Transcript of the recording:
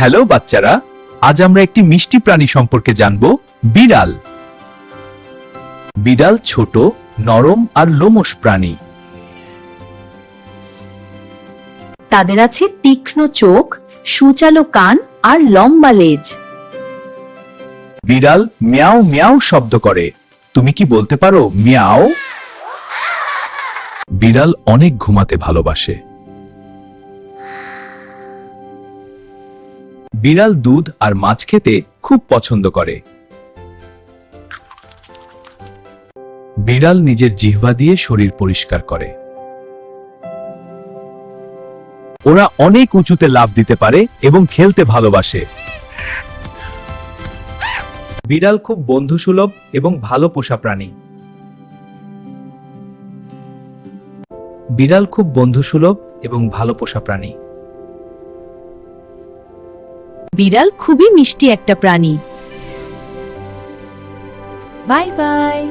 Hello বাচ্চারা, আজ আমরা একটি মিষ্টি প্রাণী সম্পর্কে জানব, বিড়াল। বিড়াল ছোট, নরম আর লোমশ প্রাণী। তাদের আছে তীক্ষ্ণ চোখ, সূচালো কান আর লম্বা লেজ। বিড়াল মিয়াও মিয়াও শব্দ করে। তুমি কি বলতে পারো মিয়াও? বিড়াল অনেক ঘুমাতে ভালোবাসে। বিড়াল দুধ আর মাছ খেতে খুব পছন্দ করে। বিড়াল নিজের জিহ্বা দিয়ে শরীর পরিষ্কার করে। ওরা অনেক উঁচুতে লাফ দিতে পারে এবং খেলতে ভালোবাসে। বিড়াল খুব বন্ধুসুলভ এবং ভালো পোষা প্রাণী। বিড়াল খুব বন্ধুসুলভ এবং ভালো পোষা প্রাণী। বিড়াল খুবই মিষ্টি একটা প্রাণী। Bye bye.